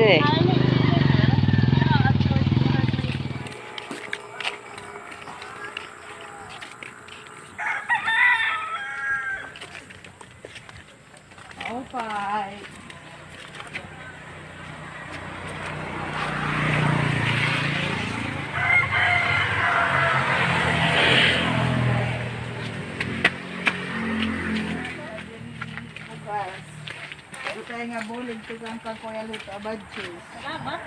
eh. Okay. Bukas. Ito tayo nga bulig. Tigang kang Kuya Lito. Abadjus. Salamat.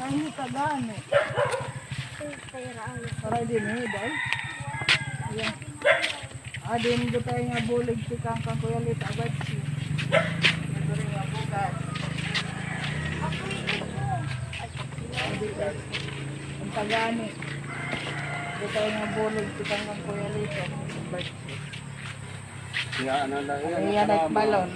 Ay, ka gani. Para din eh, dahil. Ayan. Din ito tayo nga bulig. Tigang kang Kuya Lito. Abadjus. Ito rin nga bukas. Ang tagani. Ito tayo nga bulig. Tigang kang Kuya Lito. Abadjus. Ayan at balon.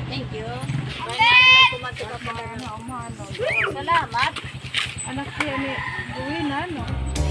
Thank you. Ano, Salamat. anak siya ni Buwin, ano?